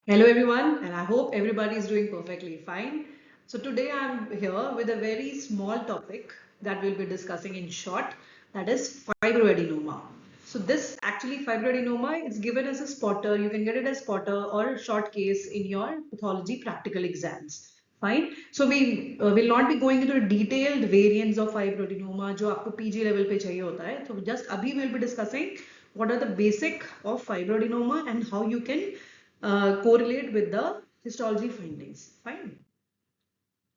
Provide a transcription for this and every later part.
Hello everyone, and I hope everybody is doing perfectly fine. So today I'm here with a very small topic that we'll be discussing in short, that is fibroadenoma. So this actually fibroadenoma is given as a spotter. You can get it as spotter or short case in your pathology practical exams. Fine. So we will not be going into detailed variants of fibroadenoma जो आपको PG level पे चाहिए होता है. So just अभी we'll be discussing what are the basic of fibroadenoma and how you can correlate with the histology findings. Fine.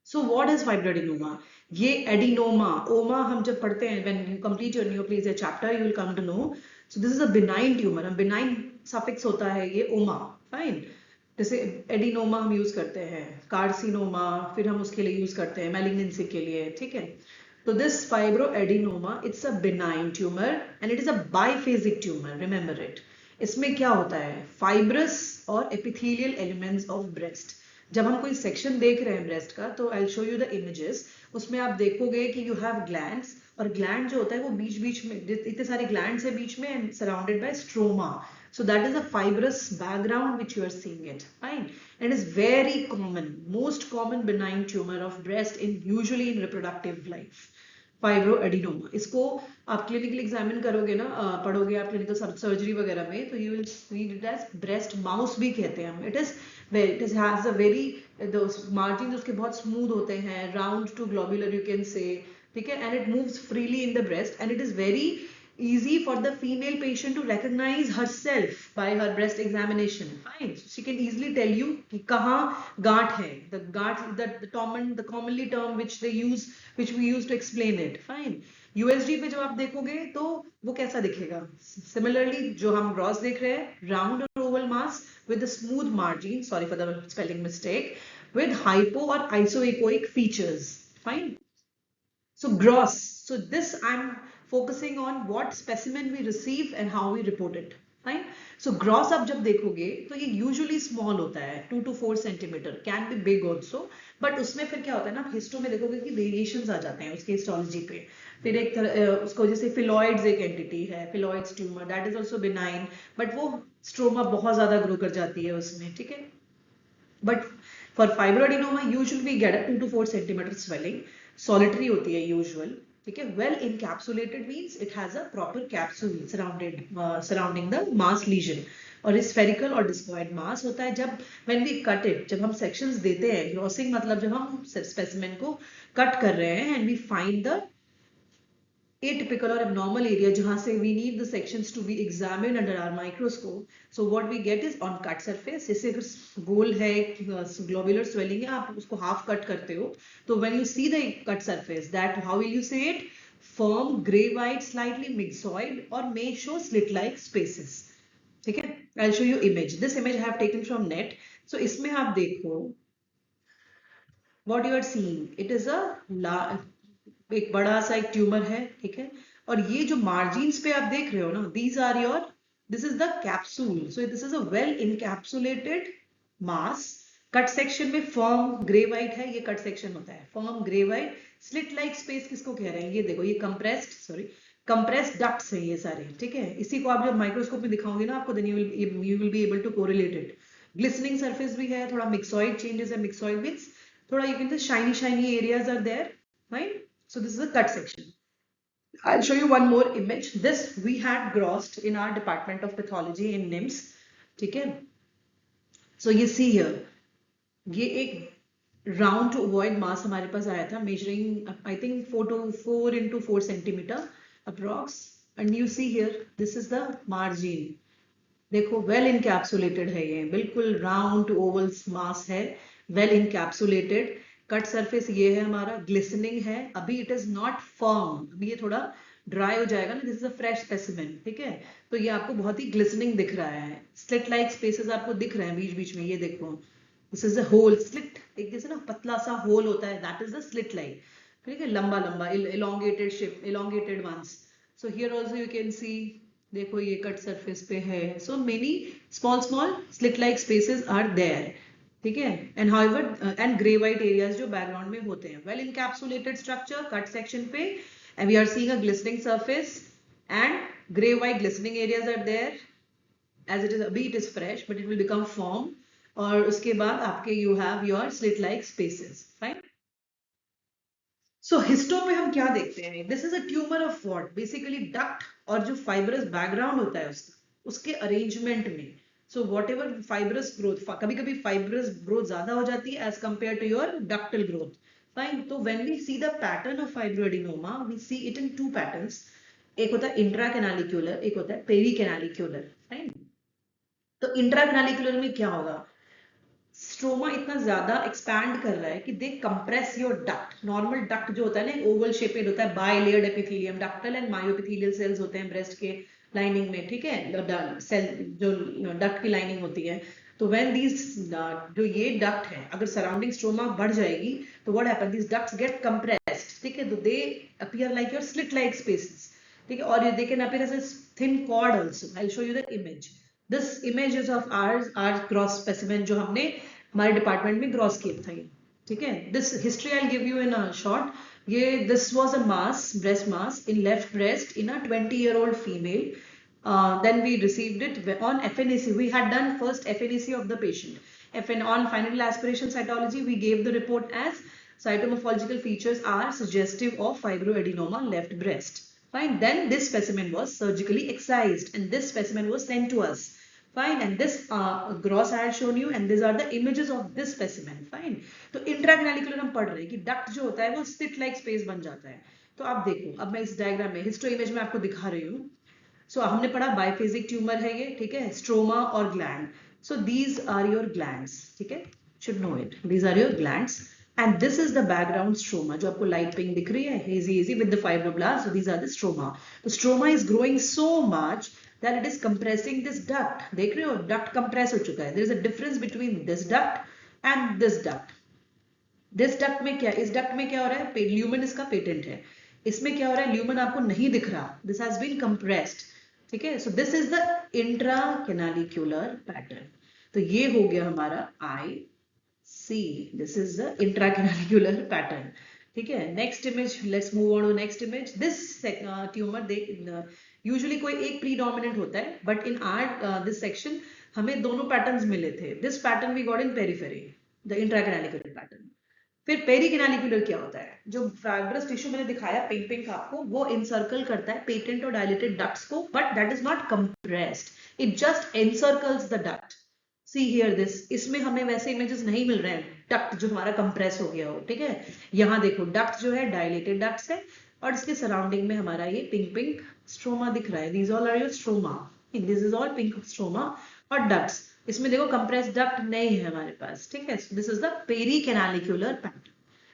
So what is fibroadenoma? ये adenoma, oma हम जब पढ़ते हैं when you complete your neoplasia chapter you will come to know. So this is a benign tumor. A benign suffix होता है ये oma. Fine. जैसे adenoma हम यूज करते हैं, कार्सिनोमा फिर हम उसके लिए यूज करते हैं मैलिग्नेंसी के लिए, ठीक है. तो this fibro adenoma it's a benign tumour and it is a biphasic tumour. Remember it. इसमें क्या होता है, फाइब्रस और एपिथेलियल एलिमेंट्स ऑफ ब्रेस्ट. जब हम कोई सेक्शन देख रहे हैं ब्रेस्ट का तो I show you the images. उसमें आप देखोगे कि यू हैव ग्लैंड्स, और ग्लैंड जो होता है वो बीच बीच में इतने सारे ग्लैंड्स है बीच में and surrounded by stroma. So that is a fibrous background which you are seeing it. Fine. It is very common, most common benign tumor of breast in usually in reproductive life. Fibroadenoma. इसको आप clinical examine करोगे ना, पढ़ोगे आप clinical surgery वगैरह में, तो you will read it as breast mouse भी कहते हैं हम. It is has a very, margin उसके बहुत स्मूथ होते हैं, round to globular you can say, ठीक है, and it moves freely in the breast and it is very easy for the female patient to recognize herself by her breast examination. Fine. So she can easily tell you कि कहाँ गांठ है. The गांठ, the commonly term which they use, which we use to explain it. Fine. USG पे जब आप देखोगे तो वो कैसा दिखेगा. Similarly जो हम gross देख रहे हैं, round or oval mass with a smooth margin, sorry for the spelling mistake, with hypo or isoechoic features. Fine. So gross. So this I'm focusing on what specimen we receive and how we report it. Fine. So gross आप जब देखोगे तो ये usually small होता है, 2 to 4 centimeter, can be big also. But उसमें फिर क्या होता है ना, हिस्टो में देखोगे कि variations आ जाते हैं उसके histology पे. फिर एक उसको जैसे phylloids एक entity है, phylloids tumor, that is also benign, but वो stroma बहुत ज़्यादा grow कर जाती है उसमें, ठीक है. But for fibroadenoma usually we get a 2 to 4 centimeter swelling. Solitary होती है usual, ठीक है. Well encapsulated means it has a proper capsule surrounding the mass lesion. और spherical और discoid mass होता है जब when we cut it, जब हम sections देते हैं, glossing मतलब जब हम specimen को cut कर रहे हैं and we find the atypical or abnormal area जहां से we need the sections to be examined under our microscope. So what we get is on cut surface. जैसे अगर गोल है, globular swelling है, आप उसको half cut करते हो, तो when you see the cut surface, that how will you say it? Firm, gray white, slightly myxoid or may show slit like spaces. ठीक है. I'll show you image. This image I have taken from net. So इसमें आप देखो what you are seeing. It is a एक बड़ा सा एक tumour है, ठीक है. और ये जो मार्जिन्स पे आप देख रहे हो ना, these are your, this is the capsule. So this is a well encapsulated mass. Cut section में फर्म ग्रे व्हाइट है, ये कट सेक्शन होता है, firm grey white. Slit like space किसको कह रहे हैं, ये देखो, ये कंप्रेस्ड डक्ट्स है ये सारे, ठीक है. इसी को आप जब माइक्रोस्कोप में दिखाओगे ना आपको, then you will be able to correlate it. Glistening surface भी है, थोड़ा मिक्सॉइड चेंजेस है. मिक्सॉइड मींस थोड़ा you can shiny areas are there, right. So this is a cut section. I'll show you one more image. This we had grossed in our department of pathology in NIMS. ठीक है. So you see here, ये एक round to ovoid mass हमारे पास आया था, measuring I think 4 into 4 centimeter approx. And you see here, this is the margin. देखो well encapsulated है ये, बिल्कुल round to oval mass है, well encapsulated. कट सरफेस ये है हमारा, ग्लिसनिंग है. अभी इट इज नॉट फर्म, अभी ये थोड़ा ड्राई हो जाएगा ना. This is a fresh specimen, ठीक है. तो ये आपको बहुत ही ग्लिसनिंग दिख रहा है. स्लिट लाइक स्पेसेस आपको दिख रहे हैं बीच बीच में, ये देखो. This is a hole slit, एक जैसे ना पतला सा होल होता है, that is the slit like, ठीक है. लंबा लंबा elongated shape, elongated ones. So here also you can see, देखो ये कट सरफेस पे है. So many small slit like spaces are there, ठीक है. And however and grey white areas जो बैकग्राउंड में होते हैं. Well encapsulated structure cut section पे, and we are seeing a glistening surface and grey white glistening areas are there. As it is, it is fresh but it will become firm. और उसके बाद आपके you have your slit like spaces. Fine. So histo में हम क्या देखते हैं? This is a tumour of what? Basically duct और जो फाइब्रस बैकग्राउंड होता है उसके अरेंजमेंट में. So whatever fibrous growth, कभी कभी फाइब्रस ग्रोथ ज्यादा हो जाती है as compare to your ductal growth. Fine. तो when we see the pattern of fibroadenoma, we see it in two patterns. एक होता है इंट्राकैनालिक्यूलर, एक होता है पेरिकैनालिक्यूलर. फाइन. तो इंट्राकैनालिक्यूलर में क्या होगा? स्ट्रोमा इतना ज्यादा एक्सपैंड कर रहा है कि they compress your duct. Normal duct जो होता है ना, ओवल शेपेड होता है, bilayered epithelium, ductal and myoepithelial cells होते हैं ब्रेस्ट के लाइनिंग में. ठीक है, सेल जो डक्ट की लाइनिंग होती है. तो व्हेन दीज जो ये डक्ट है, अगर सराउंडिंग स्ट्रोमा बढ़ जाएगी तो what happen, these ducts get compressed. ठीक है, तो they appear like your slit like spaces. ठीक है, और they can appear as a thin cord also. I will show you the image. This image is of our cross specimen जो हमने हमारे department में क्रॉस किया था. ठीक है, this history I give you in a short. ये this was a mass, breast mass in left breast in a 20-year-old female. Then we received it on FNAC. We had done first FNAC of the patient. On final aspiration cytology, we gave the report as cytomorphological features are suggestive of fibroadenoma left breast. Fine. Then this specimen was surgically excised and this specimen was sent to us. Fine. And this gross I had shown you, and these are the images of this specimen. Fine. तो इंट्राकैनालिकुलर हम पढ़ रहे हैं कि duct जो होता है वो स्लिट लाइक स्पेस बन जाता है. तो आप देखो, अब मैं इस डायग्राम में हिस्टो इमेज में आपको दिखा रही हूँ. सो हमने पढ़ा बाइफेजिक ट्यूमर है ये. ठीक है, स्ट्रोमा और gland. So these are your glands. ठीक है, should know it. These are your glands and this is the background stroma जो आपको light pink दिख रही है, hazy with the fibroblast. So these are the stroma. The stroma is growing so much that it is compressing this duct. देख रहे हो, duct compress हो चुका है. There is a difference between this duct and this duct. This duct में क्या, इस duct में क्या हो रहा है? Lumen इसका patent है. इसमें क्या हो रहा है? Lumen आपको नहीं दिख रहा. This has been compressed. ठीक है, so this is the intracanaliculaar pattern. तो ये हो गया हमारा I. See, this is the intracanaliculaar pattern. ठीक है, next image, let's move on to next image. This tumor, they usually कोई एक predominant होता है, but in our this section हमें दोनों patterns मिले थे. This pattern we got in periphery, the intracanaliculaar pattern. फिर पेरिकैनालिकुलर क्या होता है? जो फाइब्रस टिश्यू मैंने दिखाया पिंक पिंक आपको, वो इनसर्कल करता है पेटेंट और डायलेटेड डक्ट्स को, but that is not compressed. It just encircles the duct. See here this. इसमें हमें वैसे इमेजेस नहीं मिल रहे हैं डक्ट जो हमारा कंप्रेस हो गया हो. ठीक है, यहाँ देखो डक्ट जो है डायलेटेड डक्ट्स है और इसके सराउंडिंग में हमारा ये पिंक पिंक स्ट्रोमा दिख रहा है. These all are your stroma. This is all pink stroma और डक्ट्स. इसमें देखो कंप्रेस डक्ट नहीं है हमारे पास. ठीक है, this is the pericanalicular pattern.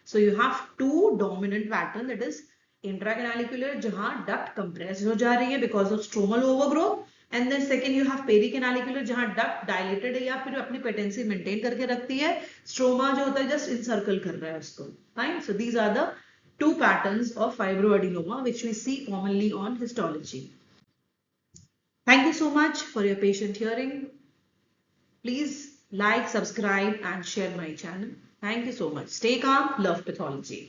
So you have two dominant pattern, that is intracanalicular जहां डक्ट कंप्रेस हो जा रही है because of stromal overgrowth, and then second you have pericanalicular जहां डक्ट डायलेटेड है या फिर अपनी पेटेंसी मेंटेन करके रखती है. स्ट्रोमा जो होता है जस्ट इनसर्कल कर रहा है उसको. Fine. So these are the two patterns of fibroadenoma which we see commonly on histology. Thank you so much for your patient hearing. Please like, subscribe and share my channel. Thank you so much. Stay calm. Love pathology.